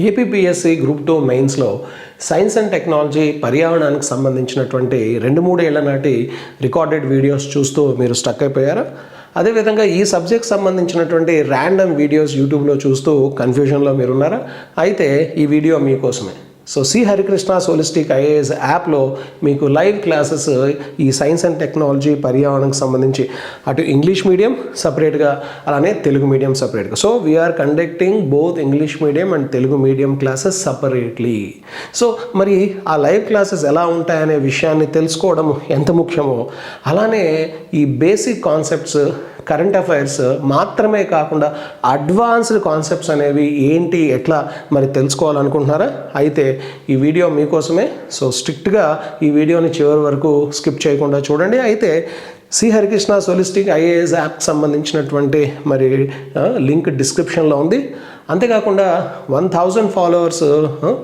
APPSC group 2 మెయిన్స్లో science and technology పర్యావరణానికి సంబంధించినటువంటి 2-3 ఏళ్ల నాటి రికార్డెడ్ వీడియోస్ చూస్తూ మీరు స్టక్ అయిపోయారా? అదేవిధంగా ఈ సబ్జెక్ట్ సంబంధించినటువంటి ర్యాండమ్ వీడియోస్ యూట్యూబ్లో చూస్తూ కన్ఫ్యూజన్లో మీరున్నారా? అయితే ఈ వీడియో మీకోసమే. So C Harikrishna holistic IAS యాప్లో మీకు లైవ్ క్లాసెస్ ఈ సైన్స్ అండ్ టెక్నాలజీ పర్యావరణానికి సంబంధించి అటు ఇంగ్లీష్ మీడియం సపరేట్గా అలానే తెలుగు మీడియం సపరేట్గా. So we are conducting both English medium and Telugu medium classes separately. So మరి ఆ లైవ్ క్లాసెస్ ఎలా ఉంటాయనే విషయాన్ని తెలుసుకోవడం ఎంత ముఖ్యమో అలానే ఈ బేసిక్ కాన్సెప్ట్స్ కరెంట్ అఫైర్స్ మాత్రమే కాకుండా అడ్వాన్స్డ్ కాన్సెప్ట్స్ అనేవి ఏంటి ఎట్లా మరి తెలుసుకోవాలనుకుంటున్నారా? అయితే ఈ వీడియో మీకోసమే. సో స్ట్రిక్ట్గా ఈ వీడియోని చివరి వరకు స్కిప్ చేయకుండా చూడండి. అయితే సి హరికృష్ణ హోలిస్టిక్ ఐఏఎస్ యాప్కి సంబంధించినటువంటి మరి లింక్ డిస్క్రిప్షన్లో ఉంది. అంతేకాకుండా 1000 ఫాలోవర్స్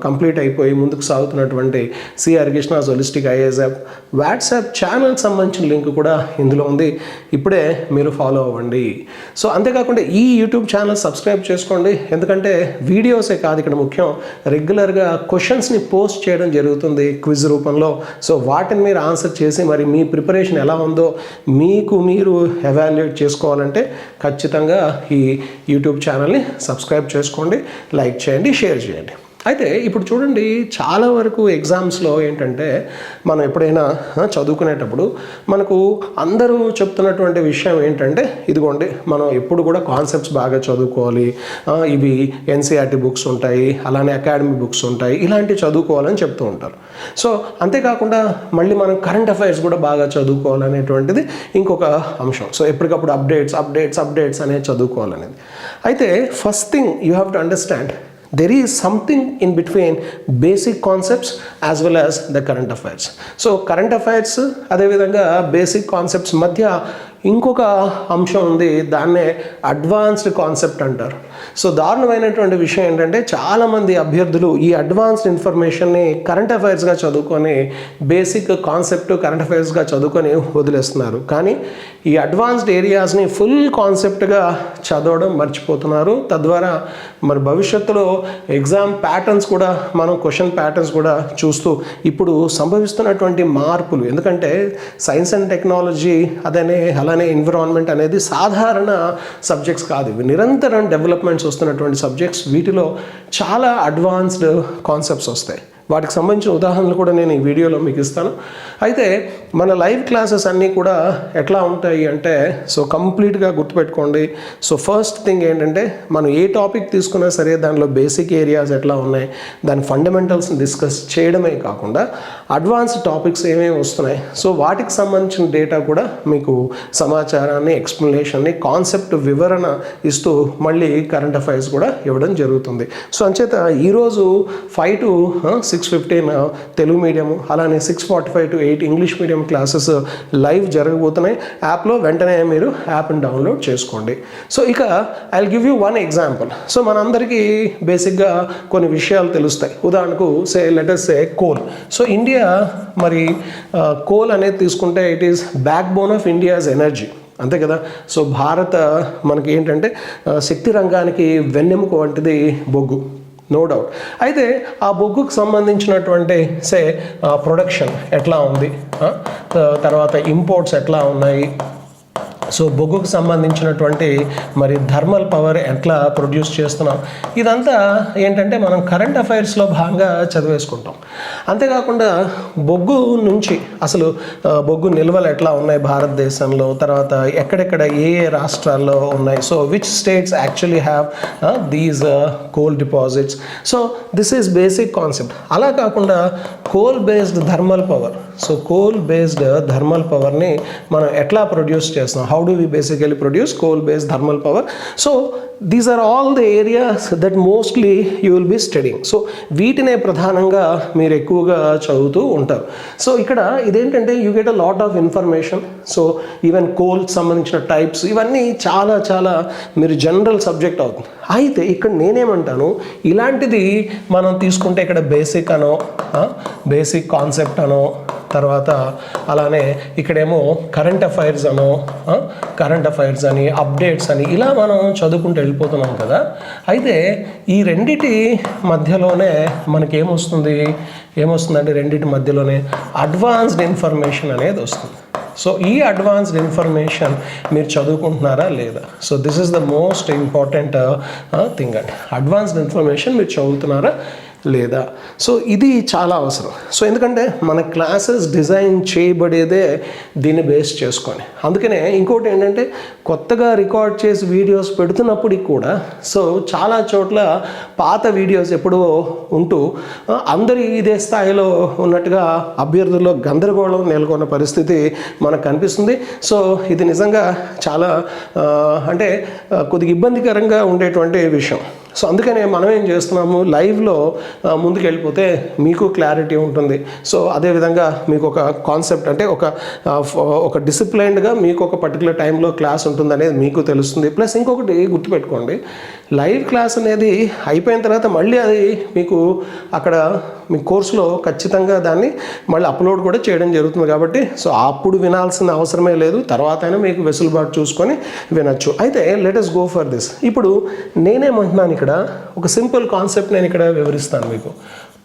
కంప్లీట్ అయిపోయి ముందుకు సాగుతున్నటువంటి C Harikrishna holistic IAS app WhatsApp ఛానల్కి సంబంధించిన లింక్ కూడా ఇందులో ఉంది. ఇప్పుడే మీరు ఫాలో అవ్వండి. సో అంతేకాకుండా ఈ యూట్యూబ్ ఛానల్ సబ్స్క్రైబ్ చేసుకోండి. ఎందుకంటే వీడియోసే కాదు ఇక్కడ ముఖ్యం, రెగ్యులర్గా క్వశ్చన్స్ని పోస్ట్ చేయడం జరుగుతుంది క్విజ్ రూపంలో. సో వాటిని మీరు ఆన్సర్ చేసి మరి మీ ప్రిపరేషన్ ఎలా ఉందో మీకు మీరు ఎవాల్యుయేట్ చేసుకోవాలంటే ఖచ్చితంగా ఈ యూట్యూబ్ ఛానల్ని సబ్స్క్రైబ్ చేసుకోండి, లైక్ చేయండి, షేర్ చేయండి. అయితే ఇప్పుడు చూడండి, చాలా వరకు ఎగ్జామ్స్లో ఏంటంటే మనం ఎప్పుడైనా చదువుకునేటప్పుడు మనకు అందరూ చెప్తున్నటువంటి విషయం ఏంటంటే ఇదిగోండి మనం ఎప్పుడు కూడా కాన్సెప్ట్స్ బాగా చదువుకోవాలి, ఇవి ఎన్సీఆర్టీ బుక్స్ ఉంటాయి, అలానే అకాడమీ బుక్స్ ఉంటాయి, ఇలాంటివి చదువుకోవాలని చెప్తూ ఉంటారు. సో అంతేకాకుండా మళ్ళీ మనం కరెంట్ అఫైర్స్ కూడా బాగా చదువుకోవాలనేటువంటిది ఇంకొక అంశం. సో ఎప్పటికప్పుడు అప్డేట్స్ అనేది చదువుకోవాలనేది. అయితే first thing you have to understand there is something in between basic concepts as well as the current affairs. So current affairs అదే విధంగా బేసిక్ కాన్సెప్ట్స్ మధ్య ఇంకొక అంశం ఉంది, దాన్నే అడ్వాన్స్డ్ కాన్సెప్ట్ అంటారు. సో దారుణమైనటువంటి విషయం ఏంటంటే చాలామంది అభ్యర్థులు ఈ అడ్వాన్స్డ్ ఇన్ఫర్మేషన్ని కరెంట్ అఫైర్స్గా చదువుకొని బేసిక్ కాన్సెప్ట్ కరెంట్ అఫైర్స్గా చదువుకొని వదిలేస్తున్నారు. కానీ ఈ అడ్వాన్స్డ్ ఏరియాస్ని ఫుల్ కాన్సెప్ట్గా చదవడం మర్చిపోతున్నారు. తద్వారా మరి భవిష్యత్తులో ఎగ్జామ్ ప్యాటర్న్స్ కూడా మనం క్వశ్చన్ ప్యాటర్న్స్ కూడా చూస్తూ ఇప్పుడు సంభవిస్తున్నటువంటి మార్పులు, ఎందుకంటే సైన్స్ అండ్ టెక్నాలజీ అలానే ఎన్విరాన్మెంట్ అనేది సాధారణ సబ్జెక్ట్స్ కాదు, ఇవి నిరంతరం డెవలప్మెంట్స్ వస్తున్నటువంటి సబ్జెక్ట్స్. వీటిలో చాలా అడ్వాన్స్డ్ కాన్సెప్ట్స్ వస్తాయి. వాటికి సంబంధించిన ఉదాహరణలు కూడా నేను ఈ వీడియోలో మీకు ఇస్తాను. అయితే మన లైవ్ క్లాసెస్ అన్నీ కూడా ఎట్లా ఉంటాయి అంటే, సో కంప్లీట్గా గుర్తుపెట్టుకోండి. సో ఫస్ట్ థింగ్ ఏంటంటే మనం ఏ టాపిక్ తీసుకున్నా సరే దానిలో బేసిక్ ఏరియాస్ ఎట్లా ఉన్నాయి, దాని ఫండమెంటల్స్ని డిస్కస్ చేయడమే కాకుండా అడ్వాన్స్డ్ టాపిక్స్ ఏమేమి వస్తున్నాయి, సో వాటికి సంబంధించిన డేటా కూడా మీకు సమాచారాన్ని, ఎక్స్ప్లెనేషన్ని, కాన్సెప్ట్ వివరణ ఇస్తూ మళ్ళీ కరెంట్ అఫైర్స్ కూడా ఇవ్వడం జరుగుతుంది. సో అంచేత ఈరోజు 5 to 6:15 తెలుగు మీడియం, అలానే 6:45 to 8 English medium classes live జరగబోతున్నాయి యాప్లో. వెంటనే మీరు యాప్ని డౌన్లోడ్ చేసుకోండి. సో ఇక I will give you one example. So మనందరికీ బేసిక్గా కొన్ని విషయాలు తెలుస్తాయి. ఉదాహరణకు let us say coal. So India మరి కోల్ అనేది తీసుకుంటే it is back bone of India's energy, అంతే కదా. సో భారత మనకి ఏంటంటే శక్తి రంగానికి వెన్నెముక వంటిది బొగ్గు, నో డౌట్. అయితే ఆ బొగ్గుకు సంబంధించినటువంటి ప్రొడక్షన్ ఎట్లా ఉంది, తర్వాత ఇంపోర్ట్స్ ఎట్లా ఉన్నాయి, సో బొగ్గుకు సంబంధించినటువంటి మరి థర్మల్ పవర్ ఎట్లా ప్రొడ్యూస్ చేస్తున్నాం, ఇదంతా ఏంటంటే మనం కరెంట్ అఫైర్స్లో భాగంగా చదివేసుకుంటాం. అంతేకాకుండా బొగ్గు నుంచి అసలు బొగ్గు నిల్వలు ఎట్లా ఉన్నాయి భారతదేశంలో, తర్వాత ఎక్కడెక్కడ ఏ రాష్ట్రాల్లో ఉన్నాయి, so which states actually have these coal deposits. So this is basic concept. అలా కాకుండా coal based thermal power, so coal based thermal పవర్ని మనం ఎట్లా ప్రొడ్యూస్ చేస్తున్నాం, how do we basically produce coal based thermal power. So these are all the areas that mostly you will be studying. So వీటినే ప్రధానంగా మీరు ఎక్కువగా చదువుతూ ఉంటారు. సో ఇక్కడ ఇదేంటంటే you get a lot of information. So even coal సంబంధించిన types ఇవన్నీ చాలా చాలా మీరు జనరల్ సబ్జెక్ట్ అవుతుంది. అయితే ఇక్కడ నేనేమంటాను, ఇలాంటిది మనం తీసుకుంటే ఇక్కడ బేసిక్ అనో, బేసిక్ కాన్సెప్ట్ అనో, తర్వాత అలానే ఇక్కడేమో కరెంట్ అఫైర్స్ అని అప్డేట్స్ అని ఇలా మనం చదువుకుంటూ వెళ్ళిపోతున్నాం కదా. అయితే ఈ రెండిటి మధ్యలోనే మనకి ఏమొస్తుందంటే రెండిటి మధ్యలోనే అడ్వాన్స్డ్ ఇన్ఫర్మేషన్ అనేది వస్తుంది. సో ఈ అడ్వాన్స్డ్ ఇన్ఫర్మేషన్ మీరు చదువుకుంటున్నారా లేదా? So this is the most important thing అండి. అడ్వాన్స్డ్ ఇన్ఫర్మేషన్ మీరు చదువుతున్నారా లేదా? సో ఇది చాలా అవసరం. సో ఎందుకంటే మన క్లాసెస్ డిజైన్ చేయబడేదే దీన్ని బేస్ చేసుకొని. అందుకనే ఇంకోటి ఏంటంటే కొత్తగా రికార్డ్ చేసి వీడియోస్ పెడుతున్నప్పటికి కూడా సో చాలా చోట్ల పాత వీడియోస్ ఎప్పుడో ఉంటూ అందరూ ఇదే స్థాయిలో ఉన్నట్టుగా అభ్యర్థుల్లో గందరగోళం నెలకొన్న పరిస్థితి మనకు కనిపిస్తుంది. సో ఇది నిజంగా చాలా అంటే కొద్దిగా ఇబ్బందికరంగా ఉండేటువంటి విషయం. సో అందుకనే మనం ఏం చేస్తున్నాము, లైవ్లో ముందుకు వెళ్ళిపోతే మీకు క్లారిటీ ఉంటుంది. సో అదేవిధంగా మీకు ఒక కాన్సెప్ట్ అంటే ఒక డిసిప్లైన్డ్గా మీకు ఒక పర్టికులర్ టైంలో క్లాస్ ఉంటుంది అనేది మీకు తెలుస్తుంది. ప్లస్ ఇంకొకటి గుర్తుపెట్టుకోండి, లైవ్ క్లాస్ అనేది అయిపోయిన తర్వాత మళ్ళీ అది మీకు అక్కడ మీ కోర్సులో ఖచ్చితంగా దాన్ని మళ్ళీ అప్లోడ్ కూడా చేయడం జరుగుతుంది. కాబట్టి సో అప్పుడు వినాల్సిన అవసరమే లేదు, తర్వాత అయినా మీకు వెసులుబాటు చూసుకొని వినొచ్చు. అయితే let us go for this. ఇప్పుడు నేనేమంటున్నాను, ఇక్కడ ఒక సింపుల్ కాన్సెప్ట్ నేను ఇక్కడ వివరిస్తాను మీకు.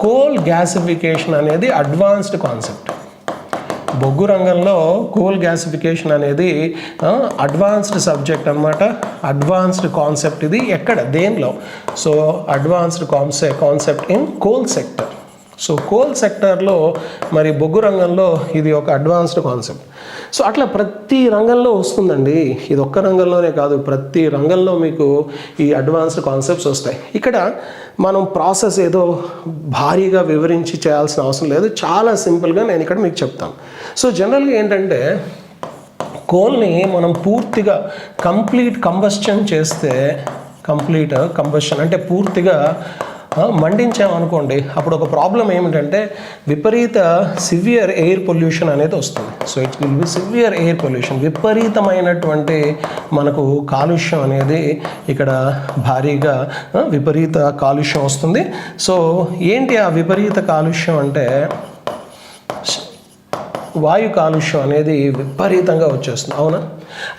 కోల్ గ్యాసిఫికేషన్ అనేది అడ్వాన్స్డ్ కాన్సెప్ట్. బొగ్గు రంగంలో కోల్ గ్యాసిఫికేషన్ అనేది అడ్వాన్స్డ్ సబ్జెక్ట్ అనమాట, అడ్వాన్స్డ్ కాన్సెప్ట్. ఇది ఎక్కడ, దేనిలో? So advanced concept in coal sector. So coal సెక్టర్లో మరి బొగ్గు రంగంలో ఇది ఒక అడ్వాన్స్డ్ కాన్సెప్ట్. సో అట్లా ప్రతి రంగంలో వస్తుందండి. ఇది ఒక్క రంగంలోనే కాదు, ప్రతి రంగంలో మీకు ఈ అడ్వాన్స్డ్ కాన్సెప్ట్స్ వస్తాయి. ఇక్కడ మనం ప్రాసెస్ ఏదో భారీగా వివరించి చేయాల్సిన అవసరం లేదు, చాలా సింపుల్గా నేను ఇక్కడ మీకు చెప్తాను. సో జనరల్గా ఏంటంటే కోల్ని మనం పూర్తిగా కంప్లీట్ కంబస్షన్ చేస్తే, కంప్లీట్ కంబస్షన్ అంటే పూర్తిగా మండించామనుకోండి, అప్పుడు ఒక ప్రాబ్లం ఏమిటంటే విపరీత సివియర్ ఎయిర్ పొల్యూషన్ అనేది వస్తుంది. So it will be severe air pollution, విపరీతమైనటువంటి మనకు కాలుష్యం అనేది ఇక్కడ భారీగా విపరీత కాలుష్యం వస్తుంది. సో ఏంటి ఆ విపరీత కాలుష్యం అంటే వాయు కాలుష్యం అనేది విపరీతంగా వచ్చేస్తుంది, అవునా?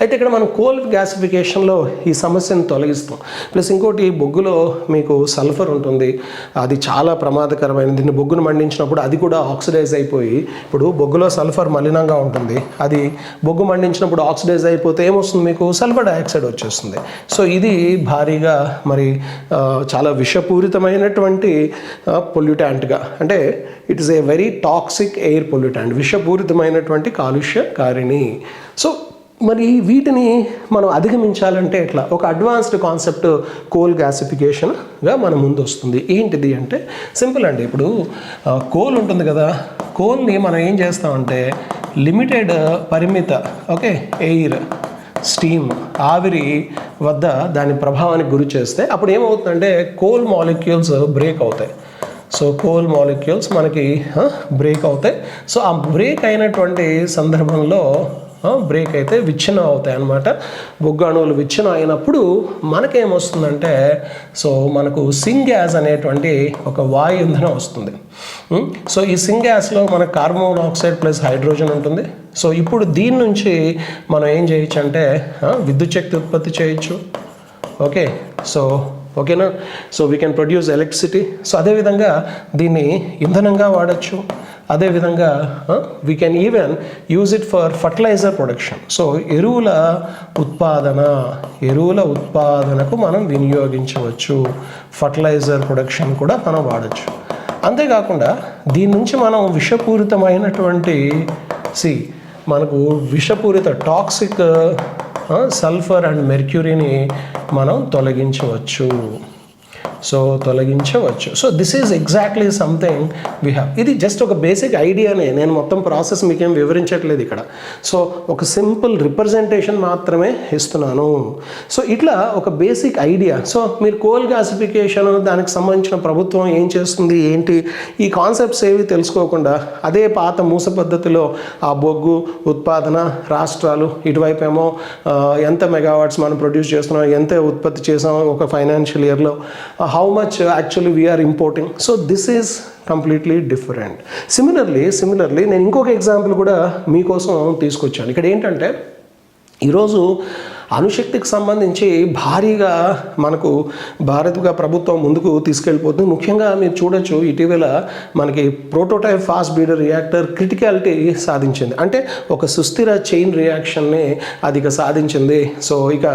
అయితే ఇక్కడ మనం కోల్ గ్యాసిఫికేషన్లో ఈ సమస్యను తొలగిస్తాం. ప్లస్ ఇంకోటి, బొగ్గులో మీకు సల్ఫర్ ఉంటుంది, అది చాలా ప్రమాదకరమైనది. దీన్ని బొగ్గును మండించినప్పుడు అది కూడా ఆక్సిడైజ్ అయిపోయి, ఇప్పుడు బొగ్గులో సల్ఫర్ మలినంగా ఉంటుంది, అది బొగ్గు మండించినప్పుడు ఆక్సిడైజ్ అయిపోతే ఏమొస్తుంది, మీకు సల్ఫర్ డైఆక్సైడ్ వచ్చేస్తుంది. సో ఇది భారీగా మరి చాలా విషపూరితమైనటువంటి పొల్యూటాంట్గా, అంటే it is a very toxic air pollutant, విషపూరితమైనటువంటి కాలుష్యకారిణి. సో మరి వీటిని మనం అధిగమించాలంటే ఎట్లా? ఒక అడ్వాన్స్డ్ కాన్సెప్ట్ కోల్ గ్యాసిఫికేషన్గా మన ముందు వస్తుంది. ఏంటిది అంటే సింపుల్ అండి. ఇప్పుడు కోల్ ఉంటుంది కదా, కోల్ని మనం ఏం చేస్తామంటే లిమిటెడ్ పరిమిత ఎయిర్, స్టీమ్, ఆవిరి వద్ద దాని ప్రభావానికి గురి చేస్తే అప్పుడు ఏమవుతుందంటే కోల్ మాలిక్యూల్స్ బ్రేక్ అవుతాయి. సో కోల్ మాలిక్యూల్స్ మనకి బ్రేక్ అవుతాయి. సో ఆ బ్రేక్ అయినటువంటి సందర్భంలో బ్రేక్ అయితే విచ్ఛిన్నం అవుతాయి అన్నమాట. బొగ్గు అణువులు విచ్ఛిన్నం అయినప్పుడు మనకేమొస్తుందంటే సో మనకు సింగ్యాస్ అనేటువంటి ఒక వాయు ఇంధనం వస్తుంది. సో ఈ సింగ్యాస్లో మనకు కార్బన్ మోనాక్సైడ్ ప్లస్ హైడ్రోజన్ ఉంటుంది. సో ఇప్పుడు దీని నుంచి మనం ఏం చేయొచ్చు అంటే విద్యుత్ శక్తి ఉత్పత్తి చేయొచ్చు. ఓకేనా? So we can produce electricity. So అదేవిధంగా దీన్ని ఇంధనంగా వాడచ్చు. అదేవిధంగా we can even use it for fertiliser production. So ఎరువుల ఉత్పాదనకు మనం వినియోగించవచ్చు. ఫర్టిలైజర్ ప్రొడక్షన్ కూడా మనం వాడచ్చు. అంతేకాకుండా దీని నుంచి మనం విషపూరితమైనటువంటి మనకు విషపూరిత టాక్సిక్ సల్ఫర్ అండ్ మెర్క్యూరీని మనం తొలగించవచ్చు. So this is exactly something we have. ఇది జస్ట్ ఒక బేసిక్ ఐడియానే, నేను మొత్తం ప్రాసెస్ మీకేం వివరించట్లేదు ఇక్కడ. సో ఒక సింపుల్ రిప్రజెంటేషన్ మాత్రమే ఇస్తున్నాను. సో ఇట్లా ఒక బేసిక్ ఐడియా. సో మీరు కోల్ గ్యాసిఫికేషన్, దానికి సంబంధించిన ప్రభుత్వం ఏం చేస్తుంది, ఏంటి, ఈ కాన్సెప్ట్స్ ఏవి తెలుసుకోకుండా అదే పాత మూస పద్ధతిలో ఆ బొగ్గు ఉత్పాదన, రాష్ట్రాలు ఇటువైపు ఏమో ఎంత మెగావాట్స్ మనం ప్రొడ్యూస్ చేస్తున్నాం, ఎంత ఉత్పత్తి చేసాం ఒక ఫైనాన్షియల్ ఇయర్లో, how much actually we are importing. So this is completely different. Similarly నేను ఇంకొక ఎగ్జాంపుల్ కూడా మీకోసం తీసుకొచ్చాను. ఇక్కడ ఏంటంటే ఈరోజు అణుశక్తికి సంబంధించి భారీగా మనకు భారతీయ ప్రభుత్వం ముందుకు తీసుకెళ్ళిపోతుంది. ముఖ్యంగా మీరు చూడొచ్చు, ఇటీవల మనకి prototype fast breeder reactor criticality సాధించింది. అంటే ఒక సుస్థిర చైన్ రియాక్షన్ని అది ఇక సాధించింది. సో ఇక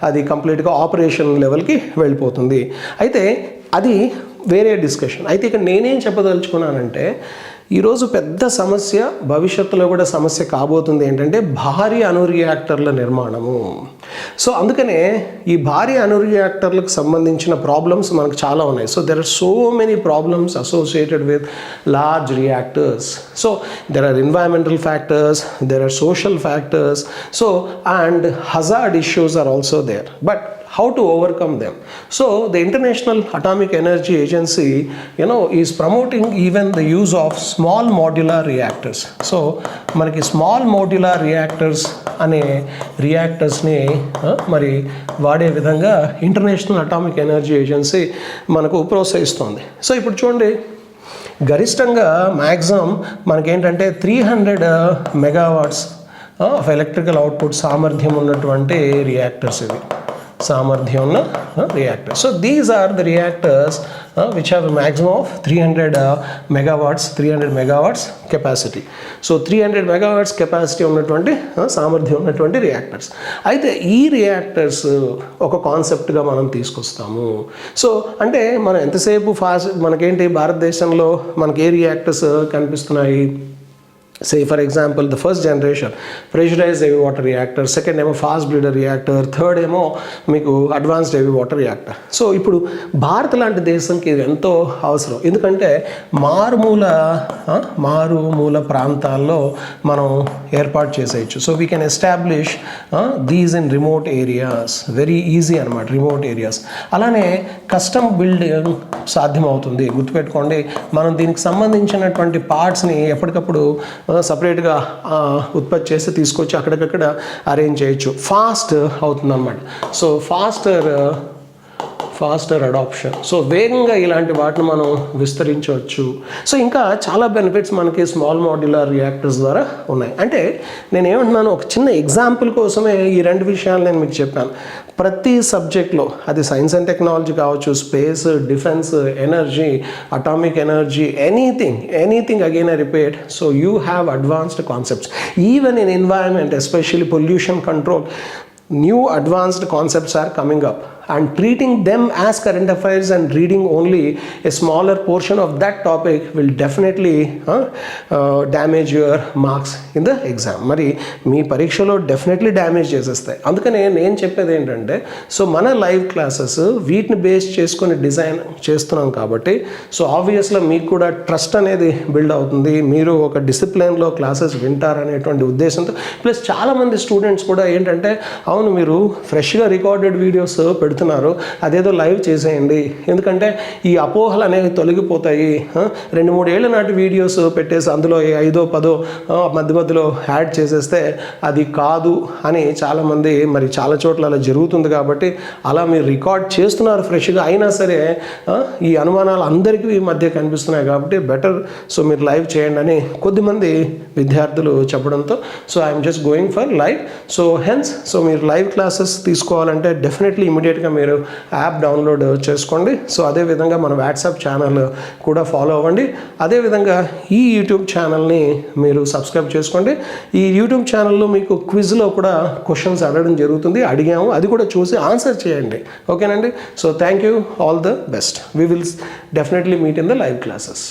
అది కంప్లీట్గా ఆపరేషన్ లెవెల్కి వెళ్ళిపోతుంది. అయితే అది వేరే డిస్కషన్. అయితే ఇక్కడ నేనేం చెప్పదలుచుకున్నానంటే, ఈరోజు పెద్ద సమస్య, భవిష్యత్తులో కూడా సమస్య కాబోతుంది ఏంటంటే భారీ అణు రియాక్టర్ల నిర్మాణము. సో అందుకనే ఈ భారీ అణు రియాక్టర్లకు సంబంధించిన ప్రాబ్లమ్స్ మనకు చాలా ఉన్నాయి. So there are so many problems associated with large reactors. So there are environmental factors, there are social factors, so and hazard issues are also there. But how to overcome them? So the International Atomic Energy Agency, is promoting even the use of small modular reactors. So మనకి small modular reactors అనే రియాక్టర్స్ని మరి వాడే విధంగా international atomic energy agency మనకు ప్రోత్సహిస్తోంది. So ఇప్పుడు చూడండి, గరిష్టంగా maximum మనకేంటంటే 300 మెగావాట్స్ ఆఫ్ ఎలక్ట్రికల్ అవుట్పుట్ సామర్థ్యం ఉన్నటువంటి రియాక్టర్స్ ఇవి, సామర్థ్యం ఉన్న reactors. So these are the reactors which have maximum of 300 megawatts capacity. So 300 megawatts capacity ఉన్నటువంటి సామర్థ్యం ఉన్నటువంటి రియాక్టర్స్. అయితే ఈ రియాక్టర్స్ ఒక కాన్సెప్ట్గా మనం తీసుకొస్తాము. సో అంటే మనం ఎంతసేపు మనకేంటి భారతదేశంలో మనకి ఏ రియాక్టర్స్ కనిపిస్తున్నాయి? Say for example, the first generation pressurized heavy water reactor, second ఏమో ఫాస్ట్ బ్రీడర్ రియాక్టర్, థర్డ్ ఏమో మీకు advanced heavy water reactor. So ఇప్పుడు భారత్ లాంటి దేశంకి ఇది ఎంతో అవసరం. ఎందుకంటే మారుమూల ప్రాంతాల్లో మనం ఏర్పాటు చేసేయచ్చు. So we can establish these in remote areas, very easy అనమాట, రిమోట్ ఏరియాస్. అలానే కస్టమ్ బిల్డింగ్ సాధ్యమవుతుంది. గుర్తుపెట్టుకోండి, మనం దీనికి సంబంధించినటువంటి పార్ట్స్ని ఎప్పటికప్పుడు సపరేట్గా ఉత్పత్తి చేసి తీసుకొచ్చి అక్కడికక్కడ అరేంజ్ చేయొచ్చు. ఫాస్ట్ అవుతుంది అన్నమాట. So faster adoption. సో వేగంగా ఇలాంటి వాటిని మనం విస్తరించవచ్చు. సో ఇంకా చాలా బెనిఫిట్స్ మనకి స్మాల్ మాడ్యులర్ రియాక్టర్స్ ద్వారా ఉన్నాయి. అంటే నేనేమంటున్నాను, ఒక చిన్న ఎగ్జాంపుల్ కోసమే ఈ రెండు విషయాలు నేను మీకు చెప్పాను. ప్రతి సబ్జెక్ట్లో, అది సైన్స్ అండ్ టెక్నాలజీ కావచ్చు, space, defence, energy, atomic energy, anything again I repeat. So you have advanced concepts even in environment, especially pollution control. New advanced concepts are coming up, and treating them as current affairs and reading only a smaller portion of that topic will definitely damage your marks in the exam. మరి మీ పరీక్షలో definitely damage చేసేస్తాయి. అందుకనే నేను చెప్పేది ఏంటంటే, so మన live classes వీటిని base చేసుకొని డిజైన్ చేస్తున్నాం కాబట్టి, సో ఆబ్వియస్గా మీకు కూడా ట్రస్ట్ అనేది బిల్డ్ అవుతుంది. మీరు ఒక డిసిప్లిన్లో క్లాసెస్ వింటారనేటువంటి ఉద్దేశంతో, ప్లస్ చాలామంది స్టూడెంట్స్ కూడా ఏంటంటే, అవును మీరు ఫ్రెష్గా రికార్డెడ్ వీడియోస్ పెడుతున్నారు, అదేదో లైవ్ చేసేయండి, ఎందుకంటే ఈ అపోహలు అనేవి తొలగిపోతాయి. 2-3 ఏళ్ల నాటి వీడియోస్ పెట్టేసి అందులో 5-10 మధ్యలో యాడ్ చేసేస్తే అది కాదు అని చాలామంది, మరి చాలా చోట్ల అలా జరుగుతుంది. కాబట్టి అలా మీరు రికార్డ్ చేస్తున్నారు ఫ్రెష్గా, అయినా సరే ఈ అనుమానాలు అందరికీ ఈ మధ్య కనిపిస్తున్నాయి. కాబట్టి బెటర్ సో మీరు లైవ్ చేయండి అని కొద్దిమంది విద్యార్థులు చెప్పడంతో, so I'm just going for live. So hence so మీరు లైవ్ క్లాసెస్ తీసుకోవాలంటే డెఫినెట్లీ ఇమీడియట్గా మీరు యాప్ డౌన్లోడ్ చేసుకోండి. సో అదేవిధంగా మన వాట్సాప్ ఛానల్ కూడా ఫాలో అవ్వండి. అదేవిధంగా ఈ యూట్యూబ్ ఛానల్ని మీరు సబ్స్క్రైబ్ చేసుకోండి. ఈ యూట్యూబ్ ఛానల్లో మీకు క్విజ్లో కూడా క్వశ్చన్స్ అడగడం జరుగుతుంది, అడిగాము, అది కూడా చూసి ఆన్సర్ చేయండి. ఓకేనండి. So thank you, all the best. We will definitely meet in the live classes.